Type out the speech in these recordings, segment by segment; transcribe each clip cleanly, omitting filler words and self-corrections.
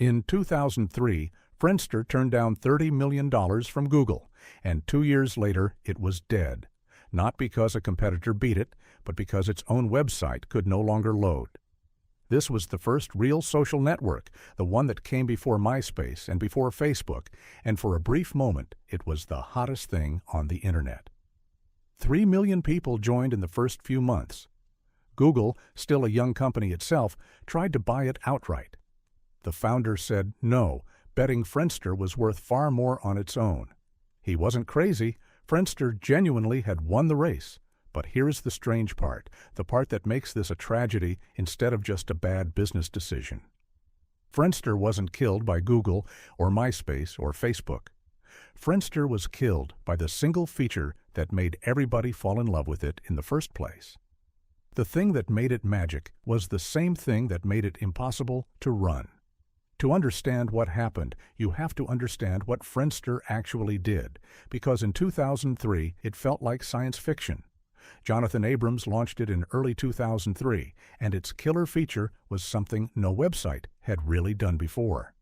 In 2003, Friendster turned down $30 million from Google, and 2 years later it was dead. Not because a competitor beat it, but because its own website could no longer load. This was the first real social network, the one that came before MySpace and before Facebook, and for a brief moment it was the hottest thing on the internet. 3 million people joined in the first few months. Google, still a young company itself, tried to buy it outright. The founder said no, betting Friendster was worth far more on its own. He wasn't crazy. Friendster genuinely had won the race. But here's the strange part, the part that makes this a tragedy instead of just a bad business decision. Friendster wasn't killed by Google or MySpace or Facebook. Friendster was killed by the single feature that made everybody fall in love with it in the first place. The thing that made it magic was the same thing that made it impossible to run. To understand what happened, you have to understand what Friendster actually did, because in 2003 it felt like science fiction. Jonathan Abrams launched it in early 2003, and its killer feature was something no website had really done before.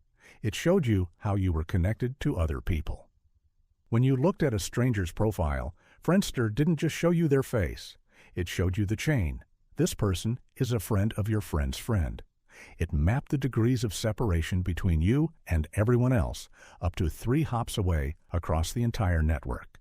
It showed you how you were connected to other people. When you looked at a stranger's profile, Friendster didn't just show you their face. It showed you the chain. This person is a friend of your friend's friend. It mapped the degrees of separation between you and everyone else up to 3 hops away across the entire network.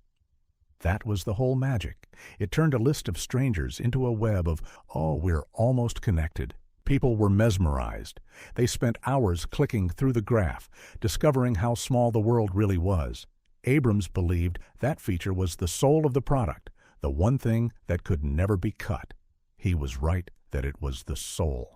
That was the whole magic. It turned a list of strangers into a web of, oh, we're almost connected. People were mesmerized. They spent hours clicking through the graph, discovering how small the world really was. Abrams believed that feature was the soul of the product, the one thing that could never be cut. He was right that it was the soul.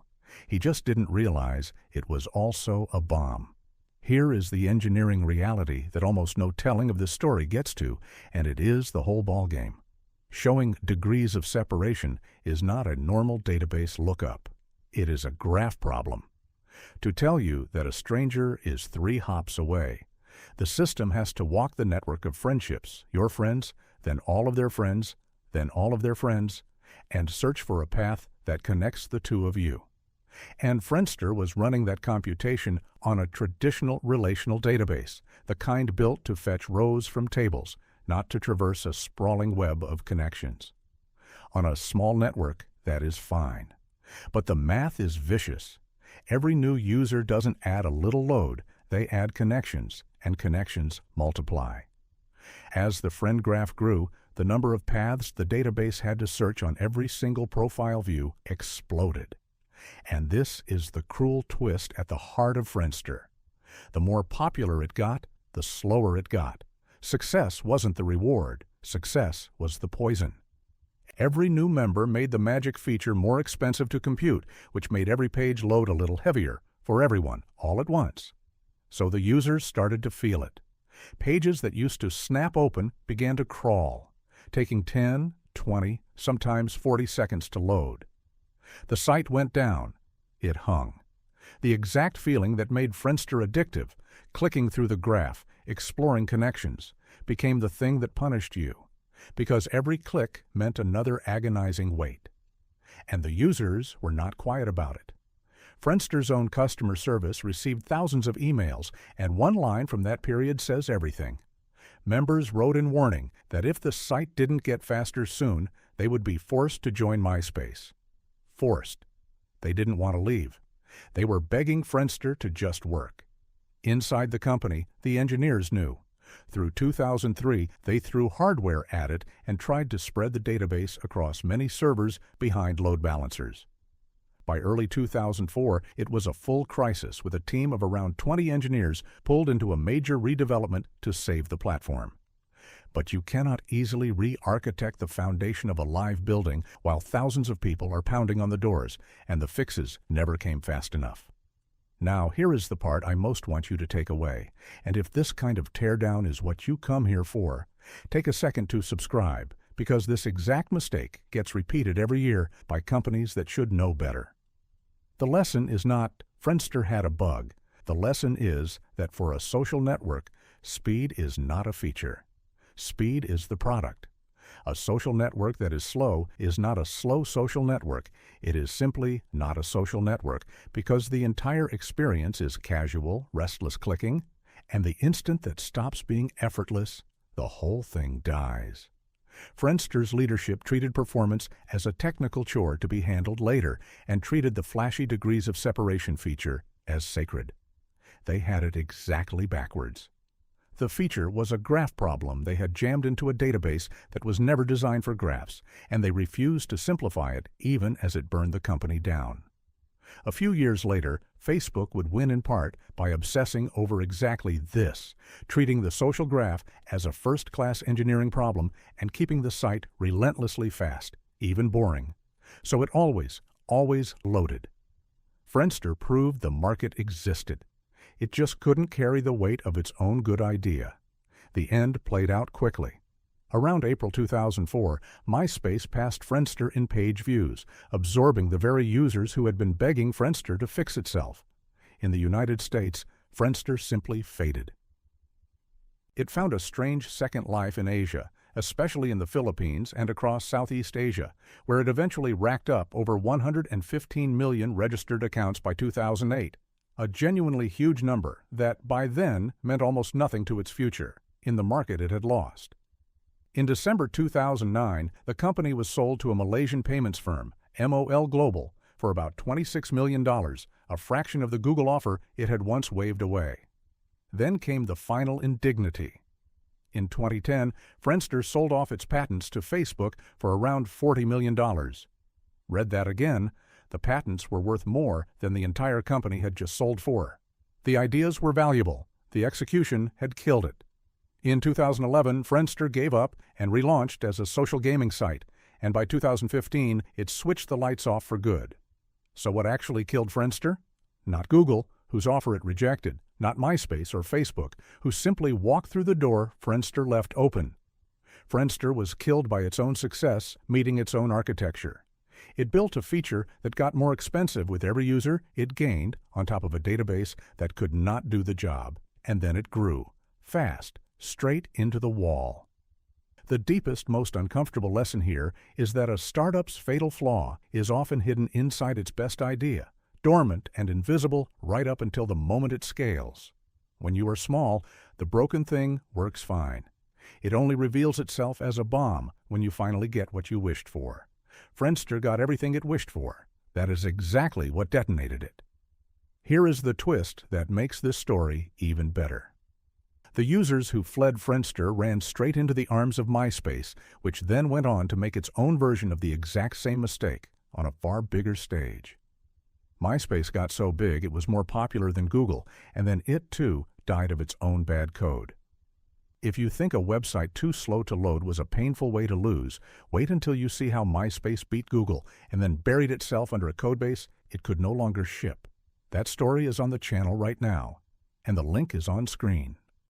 He just didn't realize it was also a bomb. Here is the engineering reality that almost no telling of this story gets to, and it is the whole ballgame. Showing degrees of separation is not a normal database lookup. It is a graph problem. To tell you that a stranger is 3 hops away, the system has to walk the network of friendships, your friends, then all of their friends, then all of their friends, and search for a path that connects the two of you. And Friendster was running that computation on a traditional relational database, the kind built to fetch rows from tables, not to traverse a sprawling web of connections. On a small network, that is fine. But the math is vicious. Every new user doesn't add a little load, they add connections, and connections multiply. As the friend graph grew, the number of paths the database had to search on every single profile view exploded. And this is the cruel twist at the heart of Friendster. The more popular it got, the slower it got. Success wasn't the reward. Success was the poison. Every new member made the magic feature more expensive to compute, which made every page load a little heavier for everyone, all at once. So the users started to feel it. Pages that used to snap open began to crawl, taking 10, 20, sometimes 40 seconds to load. The site went down. It hung. The exact feeling that made Friendster addictive, clicking through the graph, exploring connections, became the thing that punished you, because every click meant another agonizing wait. And the users were not quiet about it. Friendster's own customer service received thousands of emails, and one line from that period says everything. Members wrote in warning that if the site didn't get faster soon, they would be forced to join MySpace. Forced. They didn't want to leave. They were begging Friendster to just work. Inside the company, the engineers knew. Through 2003, they threw hardware at it and tried to spread the database across many servers behind load balancers. By early 2004, it was a full crisis with a team of around 20 engineers pulled into a major redevelopment to save the platform. But you cannot easily re-architect the foundation of a live building while thousands of people are pounding on the doors, and the fixes never came fast enough. Now, here is the part I most want you to take away, and if this kind of teardown is what you come here for, take a second to subscribe, because this exact mistake gets repeated every year by companies that should know better. The lesson is not, Friendster had a bug. The lesson is that for a social network, speed is not a feature. Speed is the product. A social network that is slow is not a slow social network. It is simply not a social network because the entire experience is casual, restless clicking, and the instant that stops being effortless, the whole thing dies. Friendster's leadership treated performance as a technical chore to be handled later and treated the flashy degrees of separation feature as sacred. They had it exactly backwards. The feature was a graph problem they had jammed into a database that was never designed for graphs, and they refused to simplify it even as it burned the company down. A few years later, Facebook would win in part by obsessing over exactly this, treating the social graph as a first-class engineering problem and keeping the site relentlessly fast, even boring. So it always loaded. Friendster proved the market existed. It just couldn't carry the weight of its own good idea. The end played out quickly. Around April 2004, MySpace passed Friendster in page views, absorbing the very users who had been begging Friendster to fix itself. In the United States, Friendster simply faded. It found a strange second life in Asia, especially in the Philippines and across Southeast Asia, where it eventually racked up over 115 million registered accounts by 2008. A genuinely huge number that, by then, meant almost nothing to its future, in the market it had lost. In December 2009, the company was sold to a Malaysian payments firm, MOL Global, for about $26 million, a fraction of the Google offer it had once waved away. Then came the final indignity. In 2010, Friendster sold off its patents to Facebook for around $40 million. Read that again. The patents were worth more than the entire company had just sold for. The ideas were valuable. The execution had killed it. In 2011, Friendster gave up and relaunched as a social gaming site, and by 2015, it switched the lights off for good. So what actually killed Friendster? Not Google, whose offer it rejected, not MySpace or Facebook, who simply walked through the door Friendster left open. Friendster was killed by its own success, meeting its own architecture. It built a feature that got more expensive with every user it gained on top of a database that could not do the job, and then it grew, fast, straight into the wall. The deepest, most uncomfortable lesson here is that a startup's fatal flaw is often hidden inside its best idea, dormant and invisible right up until the moment it scales. When you are small, the broken thing works fine. It only reveals itself as a bomb when you finally get what you wished for. Friendster got everything it wished for. That is exactly what detonated it. Here is the twist that makes this story even better. The users who fled Friendster ran straight into the arms of MySpace, which then went on to make its own version of the exact same mistake on a far bigger stage. MySpace got so big it was more popular than Google, and then it, too, died of its own bad code. If you think a website too slow to load was a painful way to lose, wait until you see how MySpace beat Google and then buried itself under a codebase it could no longer ship. That story is on the channel right now, and the link is on screen.